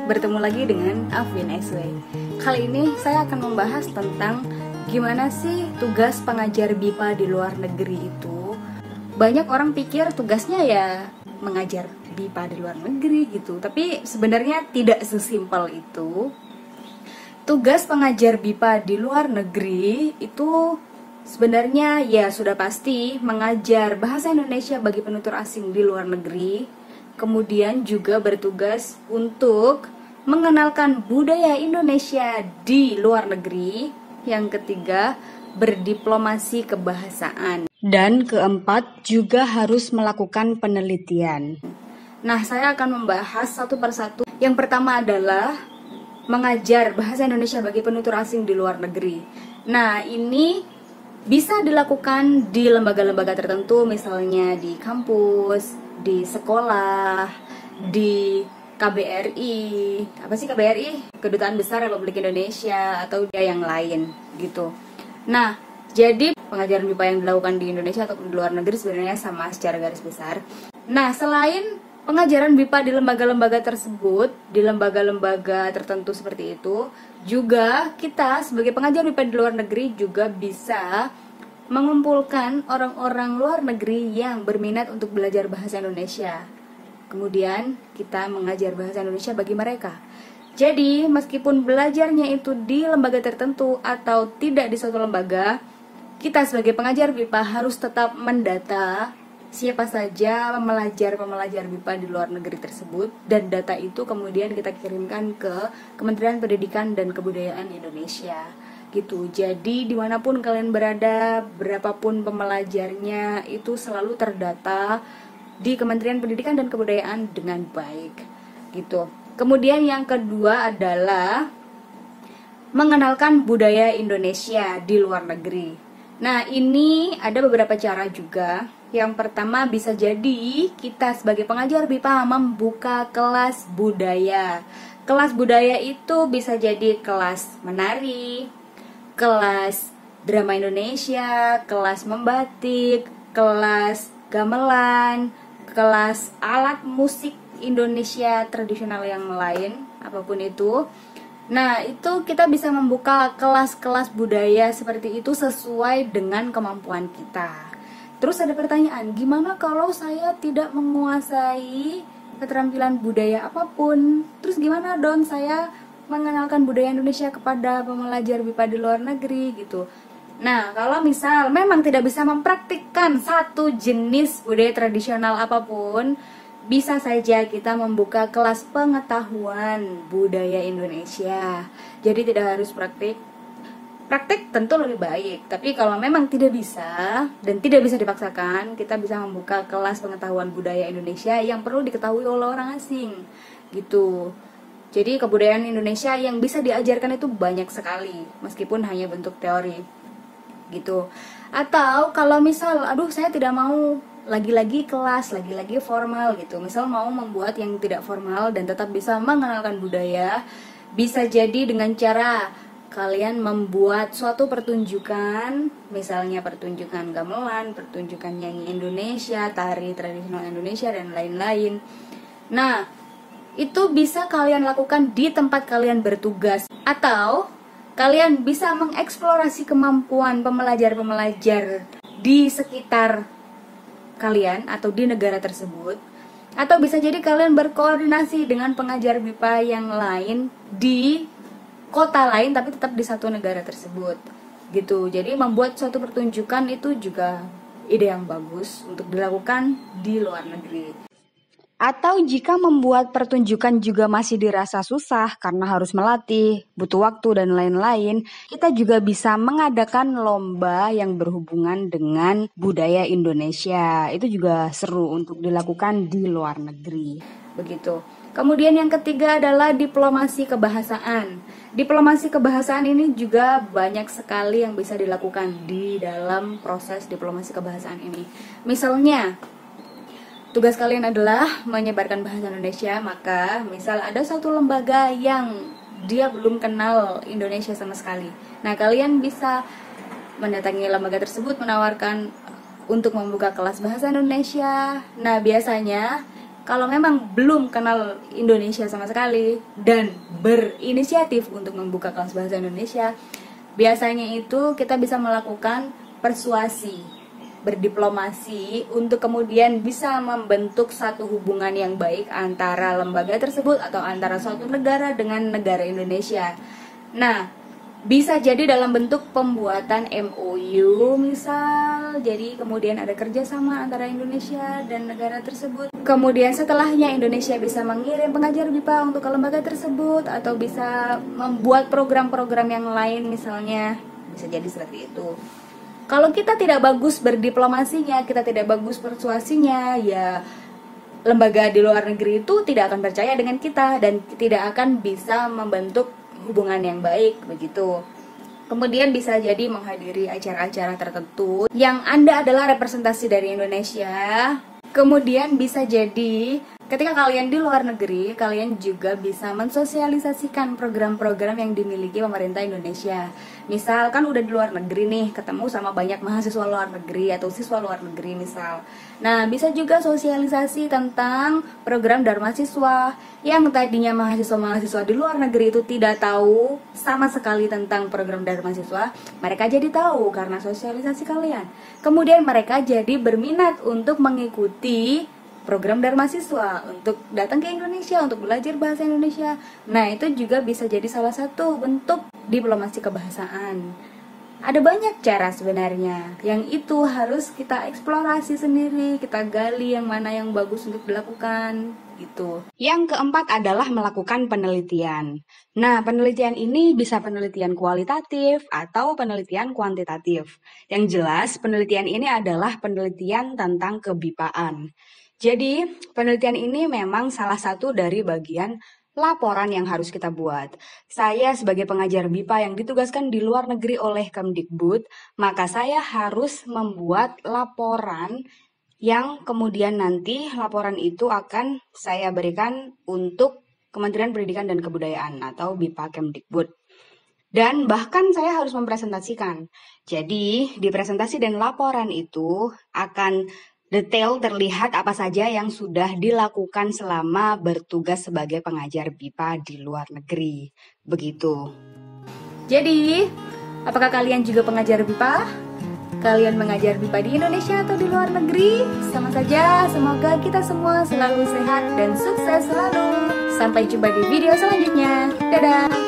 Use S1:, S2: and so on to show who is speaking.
S1: bertemu lagi dengan Afin SW. Kali ini saya akan membahas tentang gimana sih tugas pengajar BIPA di luar negeri itu. Banyak orang pikir tugasnya ya mengajar BIPA di luar negeri gitu, tapi sebenarnya tidak sesimpel itu. Tugas pengajar BIPA di luar negeri itu sebenarnya ya sudah pasti mengajar bahasa Indonesia bagi penutur asing di luar negeri. Kemudian juga bertugas untuk mengenalkan budaya Indonesia di luar negeri. Yang ketiga, berdiplomasi kebahasaan. Dan keempat, juga harus melakukan penelitian. Nah, saya akan membahas satu persatu. Yang pertama adalah mengajar bahasa Indonesia bagi penutur asing di luar negeri. Nah, ini bisa dilakukan di lembaga-lembaga tertentu, misalnya di kampus, di sekolah, di KBRI, apa sih KBRI? Kedutaan Besar Republik Indonesia, atau yang lain gitu. Nah, jadi pengajaran BIPA yang dilakukan di Indonesia atau di luar negeri sebenarnya sama secara garis besar. Nah, selain pengajaran BIPA di lembaga-lembaga tersebut, di lembaga-lembaga tertentu seperti itu, juga kita sebagai pengajar BIPA di luar negeri juga bisa mengumpulkan orang-orang luar negeri yang berminat untuk belajar bahasa Indonesia. Kemudian kita mengajar bahasa Indonesia bagi mereka. Jadi meskipun belajarnya itu di lembaga tertentu atau tidak di suatu lembaga, kita sebagai pengajar BIPA harus tetap mendata siapa saja pembelajar BIPA di luar negeri tersebut, dan data itu kemudian kita kirimkan ke Kementerian Pendidikan dan Kebudayaan Indonesia gitu. Jadi dimanapun kalian berada, berapapun pembelajarnya, itu selalu terdata di Kementerian Pendidikan dan Kebudayaan dengan baik gitu. Kemudian yang kedua adalah mengenalkan budaya Indonesia di luar negeri. Nah, ini ada beberapa cara juga. Yang pertama, bisa jadi kita sebagai pengajar BIPA membuka kelas budaya. Kelas budaya itu bisa jadi kelas menari, kelas drama Indonesia, kelas membatik, kelas gamelan, kelas alat musik Indonesia tradisional yang lain, apapun itu. Nah, itu kita bisa membuka kelas-kelas budaya seperti itu sesuai dengan kemampuan kita. Terus ada pertanyaan, gimana kalau saya tidak menguasai keterampilan budaya apapun? Terus gimana dong saya mengenalkan budaya Indonesia kepada pembelajar BIPA di luar negeri gitu? Nah, kalau misal memang tidak bisa mempraktikkan satu jenis budaya tradisional apapun, bisa saja kita membuka kelas pengetahuan budaya Indonesia. Jadi tidak harus praktik. Praktik tentu lebih baik, tapi kalau memang tidak bisa dan tidak bisa dipaksakan, kita bisa membuka kelas pengetahuan budaya Indonesia yang perlu diketahui oleh orang asing gitu. Jadi kebudayaan Indonesia yang bisa diajarkan itu banyak sekali, meskipun hanya bentuk teori gitu. Atau kalau misal, aduh saya tidak mau lagi-lagi kelas, lagi-lagi formal gitu, misal mau membuat yang tidak formal dan tetap bisa mengenalkan budaya, bisa jadi dengan cara kalian membuat suatu pertunjukan, misalnya pertunjukan gamelan, pertunjukan nyanyi Indonesia, tari tradisional Indonesia, dan lain-lain. Nah, itu bisa kalian lakukan di tempat kalian bertugas, atau kalian bisa mengeksplorasi kemampuan pembelajar-pembelajar di sekitar kalian atau di negara tersebut. Atau bisa jadi kalian berkoordinasi dengan pengajar BIPA yang lain di kota lain tapi tetap di satu negara tersebut gitu. Jadi membuat suatu pertunjukan itu juga ide yang bagus untuk dilakukan di luar negeri. Atau jika membuat pertunjukan juga masih dirasa susah karena harus melatih, butuh waktu dan lain-lain, kita juga bisa mengadakan lomba yang berhubungan dengan budaya Indonesia. Itu juga seru untuk dilakukan di luar negeri. Begitu. Kemudian yang ketiga adalah diplomasi kebahasaan. Diplomasi kebahasaan ini juga banyak sekali yang bisa dilakukan di dalam proses diplomasi kebahasaan ini. Misalnya, tugas kalian adalah menyebarkan bahasa Indonesia, maka misal ada satu lembaga yang dia belum kenal Indonesia sama sekali. Nah, kalian bisa mendatangi lembaga tersebut, menawarkan untuk membuka kelas bahasa Indonesia. Nah, biasanya Kalau memang belum kenal Indonesia sama sekali dan berinisiatif untuk membuka kelas bahasa Indonesia, biasanya itu kita bisa melakukan persuasi, berdiplomasi untuk kemudian bisa membentuk satu hubungan yang baik antara lembaga tersebut atau antara suatu negara dengan negara Indonesia. Nah, bisa jadi dalam bentuk pembuatan MOU misal, jadi kemudian ada kerjasama antara Indonesia dan negara tersebut. Kemudian setelahnya Indonesia bisa mengirim pengajar BIPA untuk ke lembaga tersebut, atau bisa membuat program-program yang lain misalnya, bisa jadi seperti itu. Kalau kita tidak bagus berdiplomasinya, kita tidak bagus persuasinya, ya lembaga di luar negeri itu tidak akan percaya dengan kita dan tidak akan bisa membentuk hubungan yang baik begitu. Kemudian bisa jadi menghadiri acara-acara tertentu yang Anda adalah representasi dari Indonesia. Kemudian bisa jadi ketika kalian di luar negeri, kalian juga bisa mensosialisasikan program-program yang dimiliki pemerintah Indonesia. Misal kan udah di luar negeri nih, ketemu sama banyak mahasiswa luar negeri atau siswa luar negeri misal. Nah, bisa juga sosialisasi tentang program Dharma Siswa yang tadinya mahasiswa-mahasiswa di luar negeri itu tidak tahu sama sekali tentang program Dharma Siswa. Mereka jadi tahu karena sosialisasi kalian. Kemudian mereka jadi berminat untuk mengikuti program Dharma Siswa, untuk datang ke Indonesia, untuk belajar bahasa Indonesia. Nah, itu juga bisa jadi salah satu bentuk diplomasi kebahasaan. Ada banyak cara sebenarnya, yang itu harus kita eksplorasi sendiri, kita gali yang mana yang bagus untuk dilakukan, gitu. Yang keempat adalah melakukan penelitian. Nah, penelitian ini bisa penelitian kualitatif atau penelitian kuantitatif. Yang jelas, penelitian ini adalah penelitian tentang kebipaan. Jadi, penelitian ini memang salah satu dari bagian laporan yang harus kita buat. Saya sebagai pengajar BIPA yang ditugaskan di luar negeri oleh Kemdikbud, maka saya harus membuat laporan yang kemudian nanti laporan itu akan saya berikan untuk Kementerian Pendidikan dan Kebudayaan atau BIPA Kemdikbud. Dan bahkan saya harus mempresentasikan. Jadi, di presentasi dan laporan itu akan detail terlihat apa saja yang sudah dilakukan selama bertugas sebagai pengajar BIPA di luar negeri. Begitu. Jadi, apakah kalian juga pengajar BIPA? Kalian mengajar BIPA di Indonesia atau di luar negeri? Sama saja, semoga kita semua selalu sehat dan sukses selalu. Sampai jumpa di video selanjutnya. Dadah!